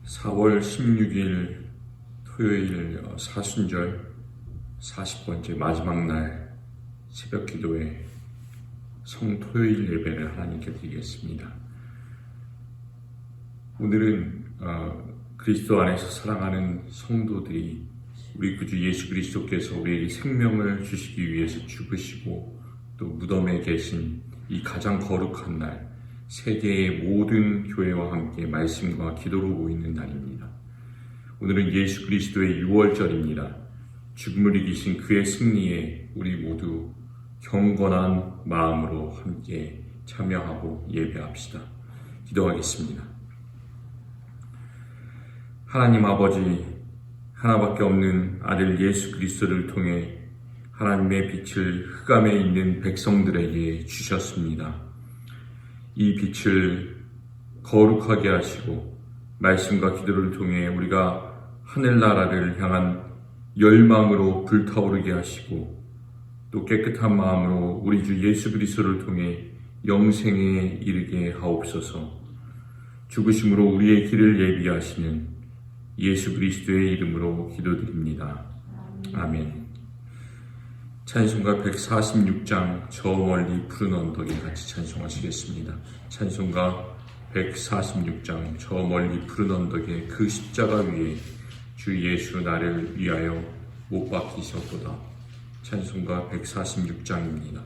4월 16일 토요일 사순절 40번째 마지막 날 새벽 기도회 성토요일 예배를 하나님께 드리겠습니다. 오늘은 그리스도 안에서 사랑하는 성도들이 우리 구주 예수 그리스도께서 우리에게 생명을 주시기 위해서 죽으시고 또 무덤에 계신 이 가장 거룩한 날, 세계의 모든 교회와 함께 말씀과 기도로 모이는 날입니다. 오늘은 예수 그리스도의 유월절입니다. 죽음을 이기신 그의 승리에 우리 모두 경건한 마음으로 함께 참여하고 예배합시다. 기도하겠습니다. 하나님 아버지, 하나밖에 없는 아들 예수 그리스도를 통해 하나님의 빛을 흑암에 있는 백성들에게 주셨습니다. 이 빛을 거룩하게 하시고 말씀과 기도를 통해 우리가 하늘나라를 향한 열망으로 불타오르게 하시고 또 깨끗한 마음으로 우리 주 예수 그리스도를 통해 영생에 이르게 하옵소서. 죽으심으로 우리의 길을 예비하시는 예수 그리스도의 이름으로 기도드립니다. 아멘. 찬송가 146장 저 멀리 푸른 언덕에 같이 찬송하시겠습니다. 찬송가 146장 저 멀리 푸른 언덕에 그 십자가 위에 주 예수 나를 위하여 못 박히셨도다. 찬송가 146장입니다.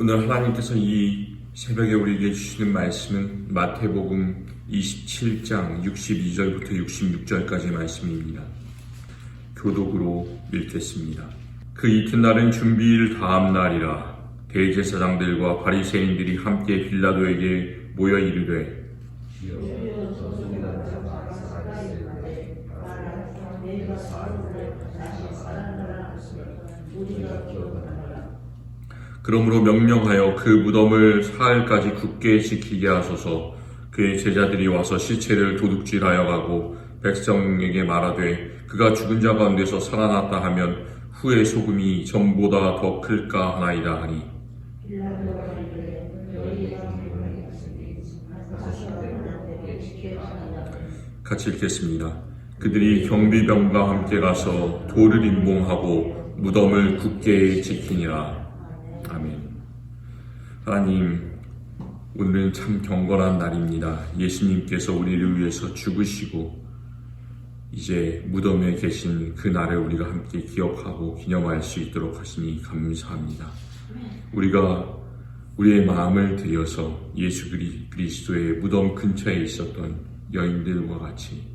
오늘 하나님께서 이 새벽에 우리에게 주시는 말씀은 마태복음 27장 62절부터 66절까지의 말씀입니다. 교독으로 읽겠습니다. 그 이튿날은 준비일 다음 날이라 대제사장들과 바리새인들이 함께 빌라도에게 모여 이르되 그러므로 명령하여 그 무덤을 사흘까지 굳게 지키게 하소서. 그의 제자들이 와서 시체를 도둑질하여 가고 백성에게 말하되 그가 죽은 자 가운데서 살아났다 하면 후의 소금이 전보다 더 클까 하나이다 하니 같이 읽겠습니다. 그들이 경비병과 함께 가서 돌을 임봉하고 무덤을 굳게 지키니라. 아멘. 하나님, 오늘은 참 경건한 날입니다. 예수님께서 우리를 위해서 죽으시고 이제 무덤에 계신 그 날을 우리가 함께 기억하고 기념할 수 있도록 하시니 감사합니다. 우리가 우리의 마음을 들여서 예수 그리스도의 무덤 근처에 있었던 여인들과 같이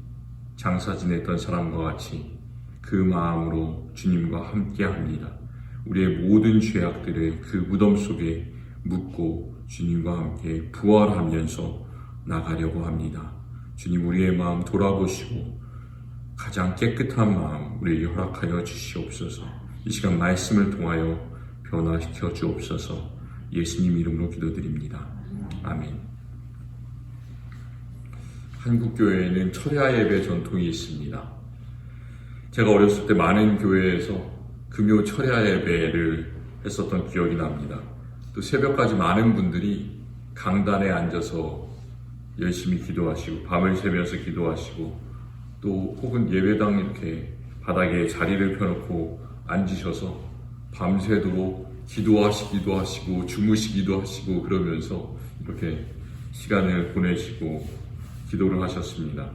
장사 지냈던 사람과 같이 그 마음으로 주님과 함께 합니다. 우리의 모든 죄악들을 그 무덤 속에 묻고 주님과 함께 부활하면서 나가려고 합니다. 주님, 우리의 마음 돌아보시고 가장 깨끗한 마음 우리에게 허락하여 주시옵소서. 이 시간 말씀을 통하여 변화시켜 주옵소서. 예수님 이름으로 기도드립니다. 아멘. 한국 교회에는 철야 예배 전통이 있습니다. 제가 어렸을 때 많은 교회에서 금요 철야 예배를 했었던 기억이 납니다. 또 새벽까지 많은 분들이 강단에 앉아서 열심히 기도하시고 밤을 새면서 기도하시고 또 혹은 예배당 이렇게 바닥에 자리를 펴놓고 앉으셔서 밤새도록 기도하시기도 하시고 주무시기도 하시고 그러면서 이렇게 시간을 보내시고 기도를 하셨습니다.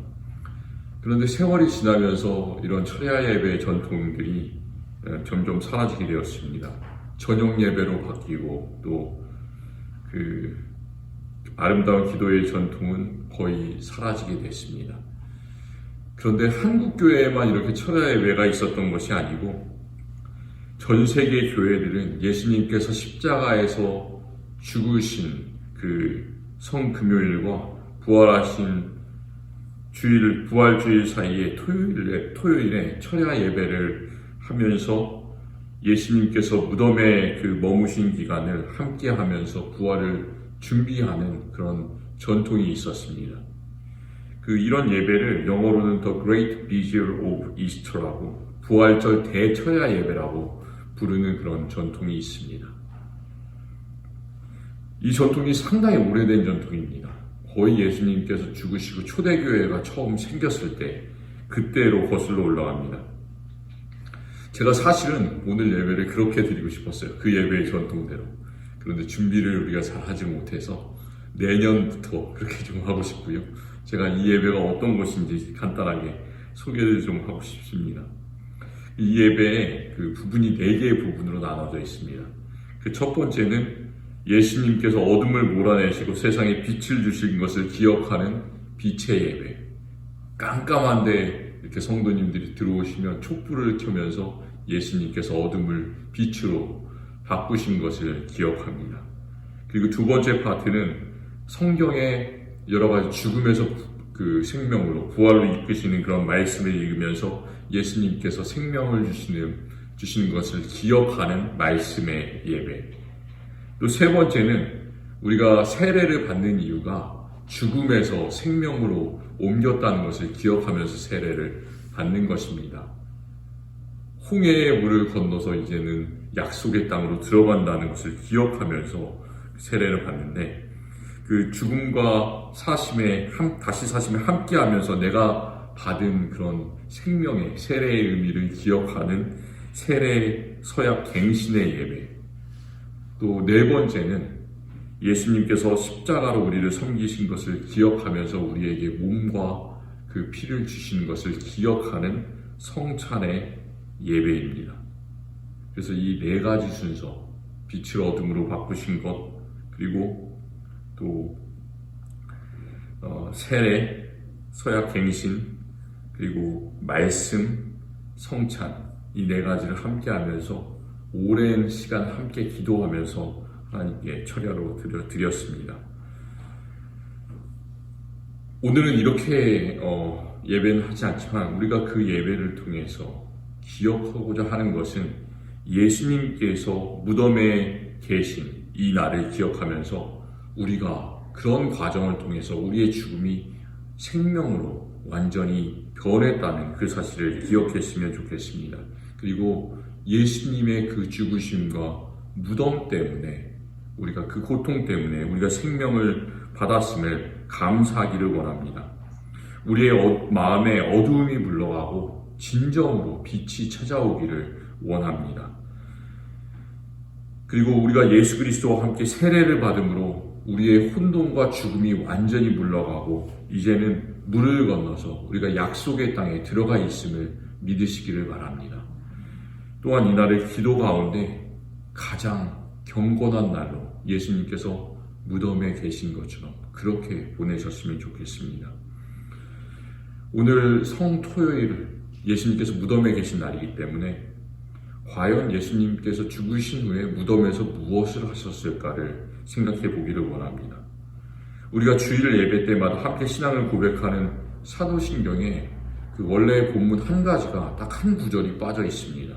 그런데 세월이 지나면서 이런 철야 예배의 전통들이 점점 사라지게 되었습니다. 저녁 예배로 바뀌고 또 그 아름다운 기도의 전통은 거의 사라지게 됐습니다. 그런데 한국 교회에만 이렇게 철야 예배가 있었던 것이 아니고 전 세계 교회들은 예수님께서 십자가에서 죽으신 그 성금요일과 부활하신 부활주일 사이에 토요일에 철야 예배를 하면서 예수님께서 무덤에 그 머무신 기간을 함께 하면서 부활을 준비하는 그런 전통이 있었습니다. 이런 예배를 영어로는 The Great Vigil of Easter라고 부활절 대철야 예배라고 부르는 그런 전통이 있습니다. 이 전통이 상당히 오래된 전통입니다. 거의 예수님께서 죽으시고 초대교회가 처음 생겼을 때 그때로 거슬러 올라갑니다. 제가 사실은 오늘 예배를 그렇게 드리고 싶었어요. 그 예배의 전통대로. 그런데 준비를 우리가 잘 하지 못해서 내년부터 그렇게 좀 하고 싶고요. 제가 이 예배가 어떤 것인지 간단하게 소개를 좀 하고 싶습니다. 이 예배의 그 부분이 4개의 부분으로 나눠져 있습니다. 그 첫 번째는 예수님께서 어둠을 몰아내시고 세상에 빛을 주신 것을 기억하는 빛의 예배. 깜깜한데 이렇게 성도님들이 들어오시면 촛불을 켜면서 예수님께서 어둠을 빛으로 바꾸신 것을 기억합니다. 그리고 두 번째 파트는 성경의 여러 가지 죽음에서 그 생명으로 부활로 이끄시는 그런 말씀을 읽으면서 예수님께서 생명을 주시는 것을 기억하는 말씀의 예배. 또 세 번째는 우리가 세례를 받는 이유가 죽음에서 생명으로 옮겼다는 것을 기억하면서 세례를 받는 것입니다. 홍해의 물을 건너서 이제는 약속의 땅으로 들어간다는 것을 기억하면서 세례를 받는데 그 죽음과 다시 사심에 함께하면서 내가 받은 그런 생명의 세례의 의미를 기억하는 세례 서약 갱신의 예배. 또 네 번째는 예수님께서 십자가로 우리를 섬기신 것을 기억하면서 우리에게 몸과 그 피를 주시는 것을 기억하는 성찬의 예배입니다. 그래서 이 4가지 순서, 빛을 어둠으로 바꾸신 것, 그리고 또 세례, 서약갱신, 그리고 말씀, 성찬, 이 4가지를 함께 하면서 오랜 시간 함께 기도하면서 하나님께 철야로 드렸습니다. 오늘은 이렇게 예배는 하지 않지만 우리가 그 예배를 통해서 기억하고자 하는 것은 예수님께서 무덤에 계신 이 날을 기억하면서 우리가 그런 과정을 통해서 우리의 죽음이 생명으로 완전히 변했다는 그 사실을 기억했으면 좋겠습니다. 그리고 예수님의 그 죽으심과 무덤 때문에 우리가 그 고통 때문에 우리가 생명을 받았음을 감사하기를 원합니다. 우리의 마음에 어두움이 물러가고 진정으로 빛이 찾아오기를 원합니다. 그리고 우리가 예수 그리스도와 함께 세례를 받음으로 우리의 혼돈과 죽음이 완전히 물러가고 이제는 물을 건너서 우리가 약속의 땅에 들어가 있음을 믿으시기를 바랍니다. 또한 이날을 기도 가운데 가장 경건한 날로 예수님께서 무덤에 계신 것처럼 그렇게 보내셨으면 좋겠습니다. 오늘 성토요일 예수님께서 무덤에 계신 날이기 때문에 과연 예수님께서 죽으신 후에 무덤에서 무엇을 하셨을까를 생각해 보기를 원합니다. 우리가 주일 예배 때마다 함께 신앙을 고백하는 사도신경에 그 원래 본문 한 가지가 딱 한 구절이 빠져 있습니다.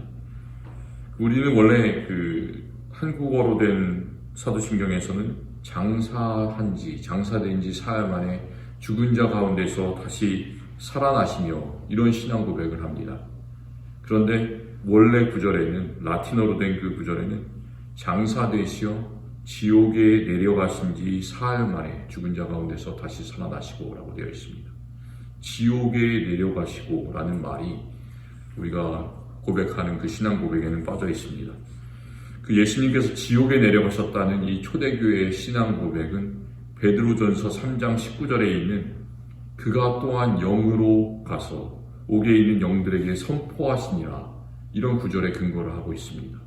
우리는 원래 그 한국어로 된 사도신경에서는 장사된 지 사흘 만에 죽은 자 가운데서 다시 살아나시며 이런 신앙 고백을 합니다. 그런데 원래 구절에는 라틴어로 된 그 구절에는 장사되시어 지옥에 내려가신 지 사흘 만에 죽은 자 가운데서 다시 살아나시고 라고 되어 있습니다. 지옥에 내려가시고 라는 말이 우리가 고백하는 그 신앙 고백에는 빠져 있습니다. 그 예수님께서 지옥에 내려가셨다는 이 초대교회의 신앙 고백은 베드로전서 3장 19절에 있는 그가 또한 영으로 가서 옥에 있는 영들에게 선포하시니라 이런 구절에 근거를 하고 있습니다.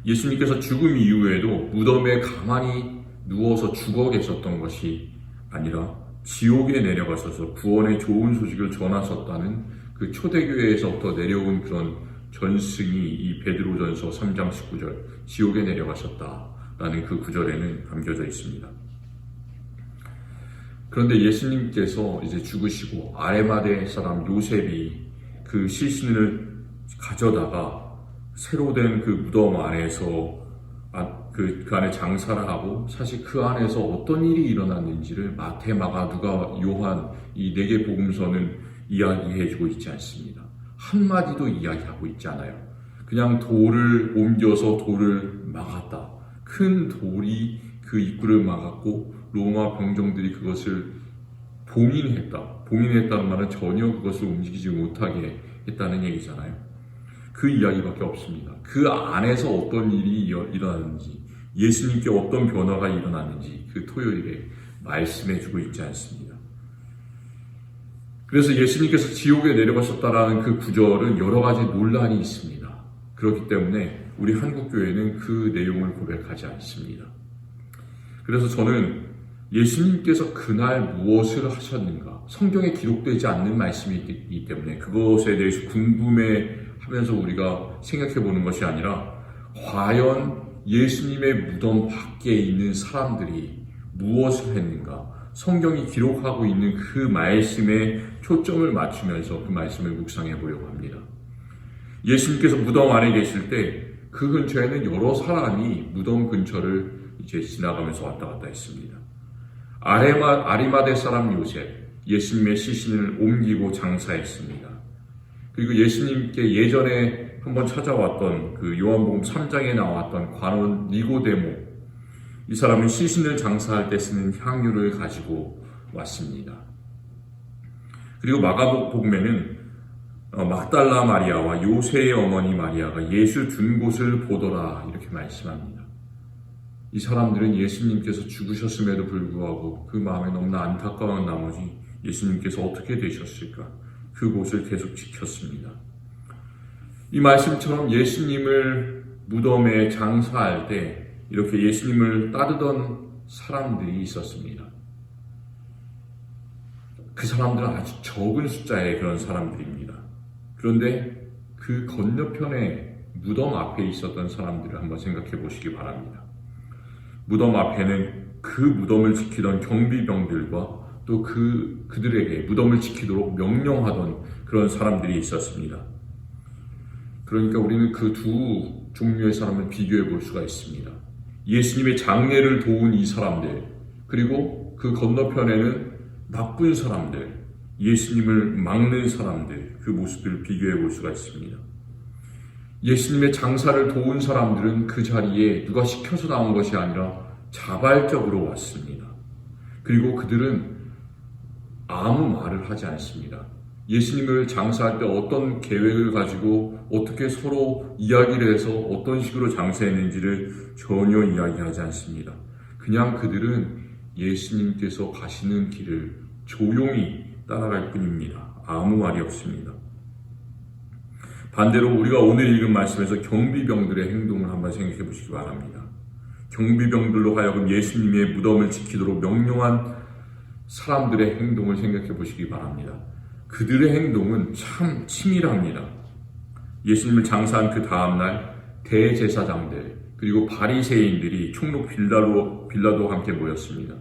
예수님께서 죽음 이후에도 무덤에 가만히 누워서 죽어 계셨던 것이 아니라 지옥에 내려가셔서 구원의 좋은 소식을 전하셨다는 그 초대교회에서부터 내려온 그런 전승이 이 베드로전서 3장 19절 지옥에 내려가셨다라는 그 구절에는 담겨져 있습니다. 그런데 예수님께서 이제 죽으시고 아레마대 사람 요셉이 그 시신을 가져다가 새로 된 그 무덤 안에서 그 안에 장사를 하고 사실 그 안에서 어떤 일이 일어났는지를 마태, 마가, 누가, 요한 이 4개 복음서는 이야기해주고 있지 않습니다. 한마디도 이야기하고 있지 않아요. 그냥 돌을 옮겨서 돌을 막았다. 큰 돌이 그 입구를 막았고 로마 병정들이 그것을 봉인했다는 말은 전혀 그것을 움직이지 못하게 했다는 얘기잖아요. 그 이야기밖에 없습니다. 그 안에서 어떤 일이 일어났는지, 예수님께 어떤 변화가 일어났는지 그 토요일에 말씀해주고 있지 않습니다. 그래서 예수님께서 지옥에 내려가셨다라는 그 구절은 여러 가지 논란이 있습니다. 그렇기 때문에 우리 한국교회는 그 내용을 고백하지 않습니다. 그래서 저는 예수님께서 그날 무엇을 하셨는가, 성경에 기록되지 않는 말씀이 있기 때문에 그것에 대해서 궁금해하면서 우리가 생각해 보는 것이 아니라 과연 예수님의 무덤 밖에 있는 사람들이 무엇을 했는가, 성경이 기록하고 있는 그 말씀에 초점을 맞추면서 그 말씀을 묵상해 보려고 합니다. 예수님께서 무덤 안에 계실 때 그 근처에는 여러 사람이 무덤 근처를 이제 지나가면서 왔다 갔다 했습니다. 아리마대 사람 요셉, 예수님의 시신을 옮기고 장사했습니다. 그리고 예수님께 예전에 한번 찾아왔던 그 요한복음 3장에 나왔던 관원 니고데모, 이 사람은 시신을 장사할 때 쓰는 향유를 가지고 왔습니다. 그리고 마가복음에는 막달라 마리아와 요새의 어머니 마리아가 예수 둔 곳을 보더라 이렇게 말씀합니다. 이 사람들은 예수님께서 죽으셨음에도 불구하고 그 마음에 너무나 안타까운 나머지 예수님께서 어떻게 되셨을까 그곳을 계속 지켰습니다. 이 말씀처럼 예수님을 무덤에 장사할 때 이렇게 예수님을 따르던 사람들이 있었습니다. 그 사람들은 아주 적은 숫자의 그런 사람들입니다. 그런데 그 건너편에 무덤 앞에 있었던 사람들을 한번 생각해 보시기 바랍니다. 무덤 앞에는 그 무덤을 지키던 경비병들과 또 그들에게 무덤을 지키도록 명령하던 그런 사람들이 있었습니다. 그러니까 우리는 그 두 종류의 사람을 비교해 볼 수가 있습니다. 예수님의 장례를 도운 이 사람들, 그리고 그 건너편에는 나쁜 사람들, 예수님을 막는 사람들, 그 모습들을 비교해 볼 수가 있습니다. 예수님의 장사를 도운 사람들은 그 자리에 누가 시켜서 나온 것이 아니라 자발적으로 왔습니다. 그리고 그들은 아무 말을 하지 않습니다. 예수님을 장사할 때 어떤 계획을 가지고 어떻게 서로 이야기를 해서 어떤 식으로 장사했는지를 전혀 이야기하지 않습니다. 그냥 그들은 예수님께서 가시는 길을 조용히 따라갈 뿐입니다. 아무 말이 없습니다. 반대로 우리가 오늘 읽은 말씀에서 경비병들의 행동을 한번 생각해 보시기 바랍니다. 경비병들로 하여금 예수님의 무덤을 지키도록 명령한 사람들의 행동을 생각해 보시기 바랍니다. 그들의 행동은 참 치밀합니다. 예수님을 장사한 그 다음날 대제사장들 그리고 바리새인들이 총독 빌라도와 함께 모였습니다.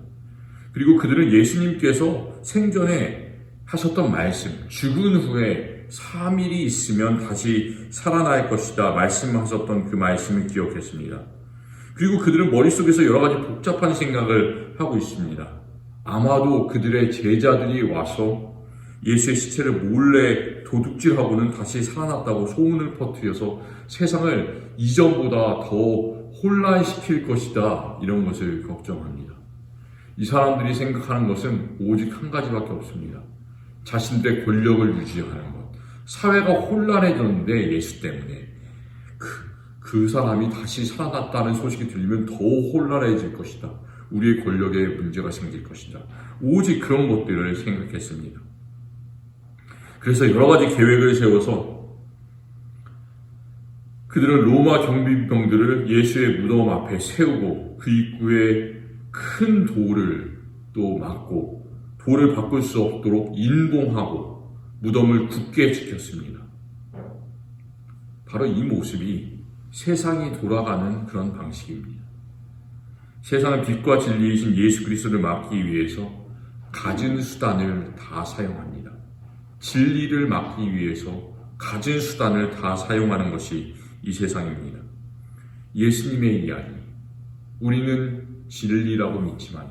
그리고 그들은 예수님께서 생전에 하셨던 말씀, 죽은 후에 3일이 있으면 다시 살아날 것이다 말씀하셨던 그 말씀을 기억했습니다. 그리고 그들은 머릿속에서 여러 가지 복잡한 생각을 하고 있습니다. 아마도 그들의 제자들이 와서 예수의 시체를 몰래 도둑질하고는 다시 살아났다고 소문을 퍼뜨려서 세상을 이전보다 더 혼란시킬 것이다, 이런 것을 걱정합니다. 이 사람들이 생각하는 것은 오직 한 가지밖에 없습니다. 자신들의 권력을 유지하는 것. 사회가 혼란해졌는데 예수 때문에 그 사람이 다시 살아났다는 소식이 들리면 더 혼란해질 것이다. 우리의 권력에 문제가 생길 것이다. 오직 그런 것들을 생각했습니다. 그래서 여러 가지 계획을 세워서 그들은 로마 경비병들을 예수의 무덤 앞에 세우고 그 입구에 큰 돌을 또 막고 돌을 바꿀 수 없도록 인봉하고 무덤을 굳게 지켰습니다. 바로 이 모습이 세상이 돌아가는 그런 방식입니다. 세상은 빛과 진리이신 예수 그리스도를 막기 위해서 갖은 수단을 다 사용합니다. 진리를 막기 위해서 갖은 수단을 다 사용하는 것이 이 세상입니다. 예수님의 이야기, 우리는 진리라고 믿지만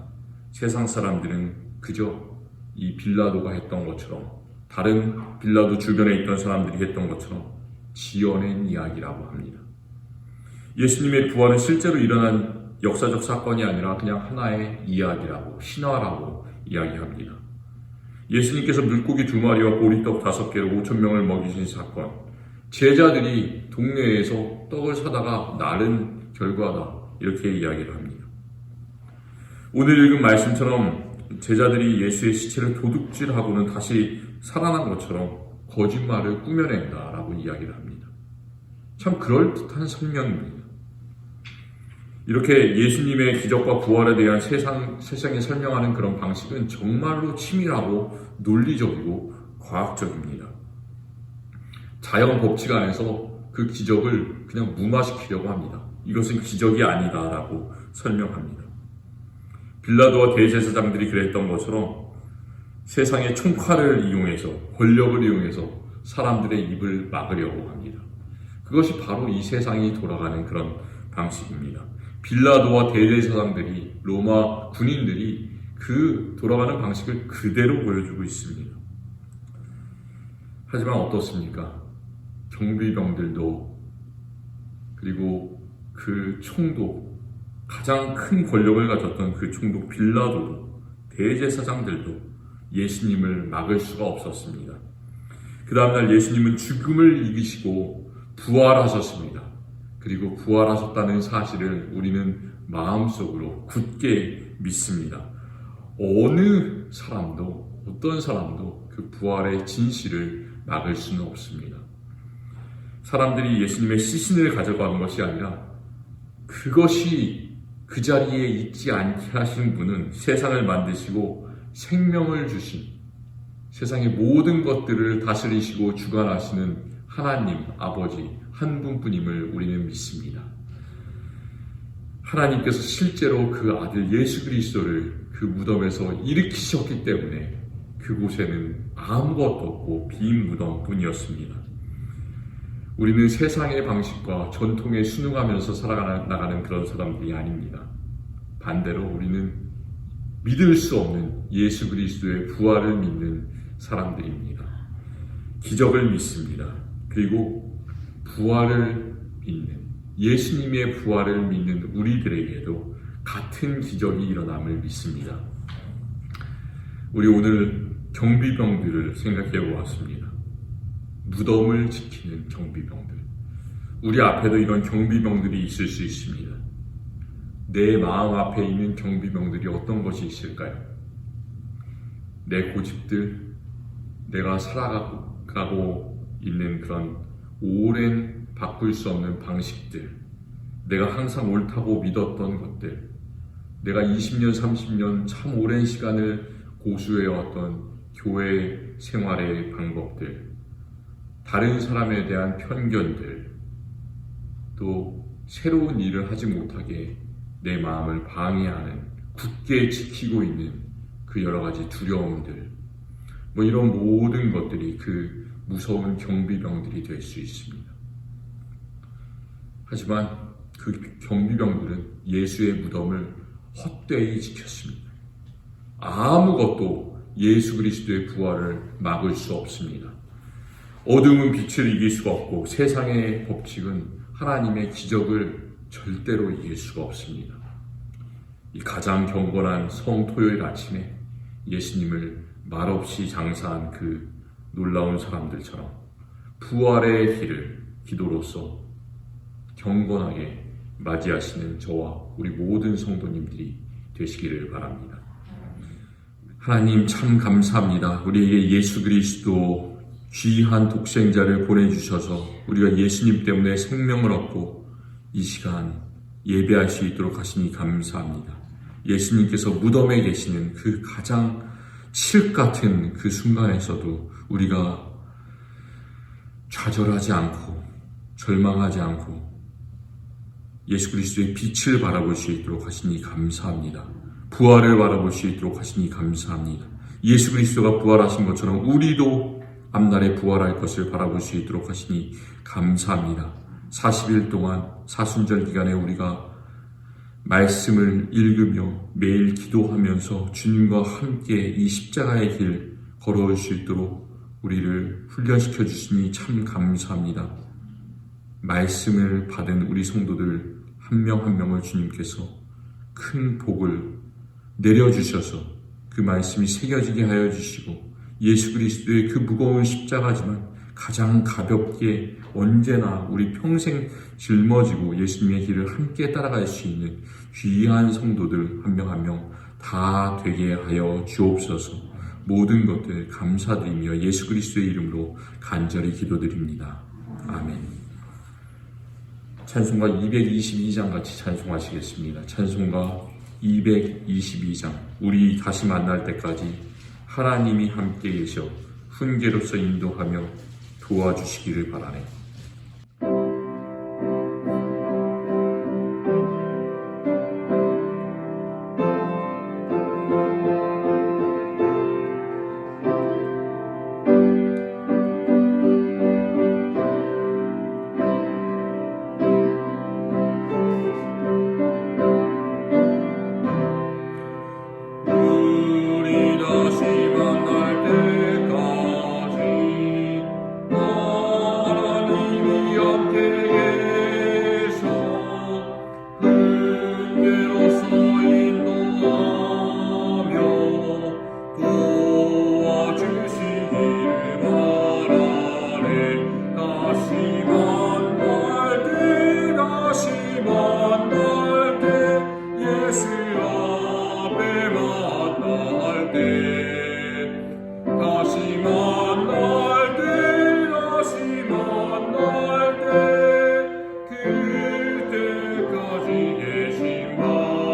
세상 사람들은 그저 이 빌라도가 했던 것처럼, 다른 빌라도 주변에 있던 사람들이 했던 것처럼 지어낸 이야기라고 합니다. 예수님의 부활은 실제로 일어난 역사적 사건이 아니라 그냥 하나의 이야기라고, 신화라고 이야기합니다. 예수님께서 물고기 2마리와 보리떡 5개로 5,000명을 먹이신 사건, 제자들이 동네에서 떡을 사다가 나른 결과다, 이렇게 이야기를 합니다. 오늘 읽은 말씀처럼 제자들이 예수의 시체를 도둑질하고는 다시 살아난 것처럼 거짓말을 꾸며낸다라고 이야기를 합니다. 참 그럴듯한 설명입니다. 이렇게 예수님의 기적과 부활에 대한 세상에 설명하는 그런 방식은 정말로 치밀하고 논리적이고 과학적입니다. 자연 법칙 안에서 그 기적을 그냥 무마시키려고 합니다. 이것은 기적이 아니다라고 설명합니다. 빌라도와 대제사장들이 그랬던 것처럼 세상의 총칼을 이용해서, 권력을 이용해서 사람들의 입을 막으려고 합니다. 그것이 바로 이 세상이 돌아가는 그런 방식입니다. 빌라도와 대제사장들이, 로마 군인들이 그 돌아가는 방식을 그대로 보여주고 있습니다. 하지만 어떻습니까? 경비병들도, 그리고 그 총독, 가장 큰 권력을 가졌던 그 총독 빌라도도, 대제사장들도 예수님을 막을 수가 없었습니다. 그 다음날 예수님은 죽음을 이기시고 부활하셨습니다. 그리고 부활하셨다는 사실을 우리는 마음속으로 굳게 믿습니다. 어느 사람도, 어떤 사람도 그 부활의 진실을 막을 수는 없습니다. 사람들이 예수님의 시신을 가져가는 것이 아니라 그것이 그 자리에 있지 않게 하신 분은 세상을 만드시고 생명을 주신, 세상의 모든 것들을 다스리시고 주관하시는 하나님 아버지 한 분뿐임을 우리는 믿습니다. 하나님께서 실제로 그 아들 예수 그리스도를 그 무덤에서 일으키셨기 때문에 그곳에는 아무것도 없고 빈 무덤뿐이었습니다. 우리는 세상의 방식과 전통에 순응하면서 살아나가는 그런 사람들이 아닙니다. 반대로 우리는 믿을 수 없는 예수 그리스도의 부활을 믿는 사람들입니다. 기적을 믿습니다. 그리고 부활을 믿는, 예수님의 부활을 믿는 우리들에게도 같은 기적이 일어남을 믿습니다. 우리 오늘 경비병들을 생각해 보았습니다. 무덤을 지키는 경비병들. 우리 앞에도 이런 경비병들이 있을 수 있습니다. 내 마음 앞에 있는 경비병들이 어떤 것이 있을까요? 내 고집들, 내가 살아가고 있는 그런 오랜 바꿀 수 없는 방식들, 내가 항상 옳다고 믿었던 것들, 내가 20년, 30년 참 오랜 시간을 고수해왔던 교회 생활의 방법들, 다른 사람에 대한 편견들, 또 새로운 일을 하지 못하게 내 마음을 방해하는, 굳게 지키고 있는 그 여러 가지 두려움들, 이런 모든 것들이 그 무서운 경비병들이 될 수 있습니다. 하지만 그 경비병들은 예수의 무덤을 헛되이 지켰습니다. 아무것도 예수 그리스도의 부활을 막을 수 없습니다. 어둠은 빛을 이길 수가 없고 세상의 법칙은 하나님의 기적을 절대로 이길 수가 없습니다. 이 가장 경건한 성토요일 아침에 예수님을 말없이 장사한 그 놀라운 사람들처럼 부활의 길을 기도로서 경건하게 맞이하시는 저와 우리 모든 성도님들이 되시기를 바랍니다. 하나님 참 감사합니다. 우리에게 예수 그리스도 귀한 독생자를 보내주셔서 우리가 예수님 때문에 생명을 얻고 이 시간 예배할 수 있도록 하시니 감사합니다. 예수님께서 무덤에 계시는 그 가장 칠흑 같은 그 순간에서도 우리가 좌절하지 않고 절망하지 않고 예수 그리스도의 빛을 바라볼 수 있도록 하시니 감사합니다. 부활을 바라볼 수 있도록 하시니 감사합니다. 예수 그리스도가 부활하신 것처럼 우리도 앞날에 부활할 것을 바라볼 수 있도록 하시니 감사합니다. 40일 동안 사순절 기간에 우리가 말씀을 읽으며 매일 기도하면서 주님과 함께 이 십자가의 길 걸어올 수 있도록 우리를 훈련시켜 주시니 참 감사합니다. 말씀을 받은 우리 성도들 한 명 한 명을 주님께서 큰 복을 내려주셔서 그 말씀이 새겨지게 하여 주시고 예수 그리스도의 그 무거운 십자가지만 가장 가볍게 언제나 우리 평생 짊어지고 예수님의 길을 함께 따라갈 수 있는 귀한 성도들 한 명 한 명 다 되게 하여 주옵소서. 모든 것들 감사드리며 예수 그리스도의 이름으로 간절히 기도드립니다. 아멘. 찬송가 222장 같이 찬송하시겠습니다. 찬송가 222장. 우리 다시 만날 때까지 하나님이 함께 계셔 훈계로서 인도하며 도와주시기를 바라네. 그때까지 계신 바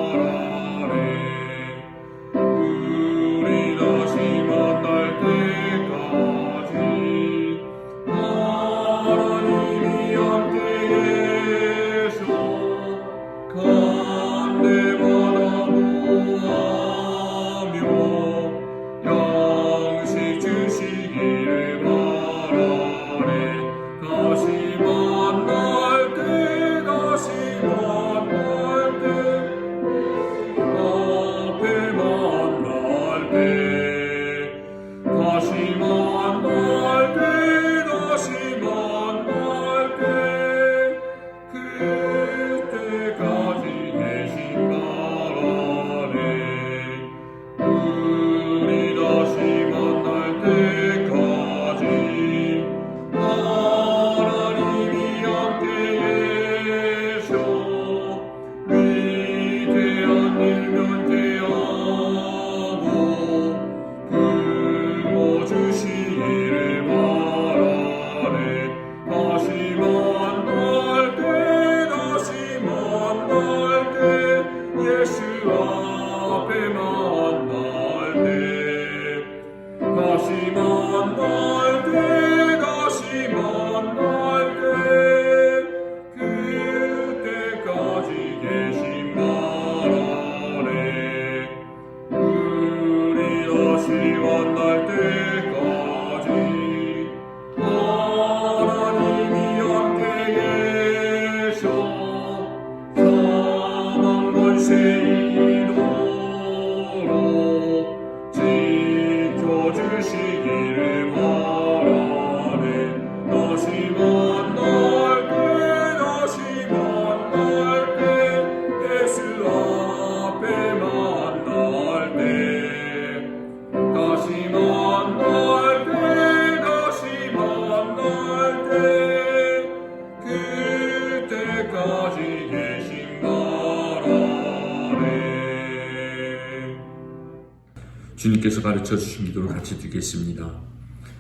오시도록 지켜주시기를 바라네. 다시 만날 때 예수 앞에 만날 때 다시 만날 때 그때까지 계신 바라네. 주님께서 가르쳐 주신 기도를 같이 드리겠습니다.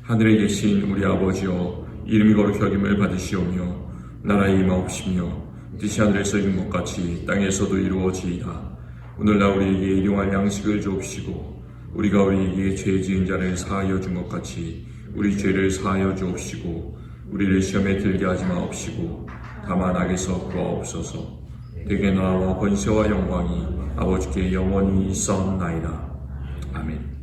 하늘에 계신 우리 아버지여, 이름이 거룩히 여김을 받으시오며 나라의 임하옵시며 뜻이 하늘에서 이룬 것 같이 땅에서도 이루어지이다. 오늘날 우리에게 일용할 양식을 주옵시고 우리가 우리에게 죄 지은 자를 사하여 준 것 같이 우리 죄를 사하여 주옵시고 우리를 시험에 들게 하지 마옵시고 다만 악에서 구하옵소서. 대개 나라와 권세와 영광이 아버지께 영원히 있사옵나이다. 아멘.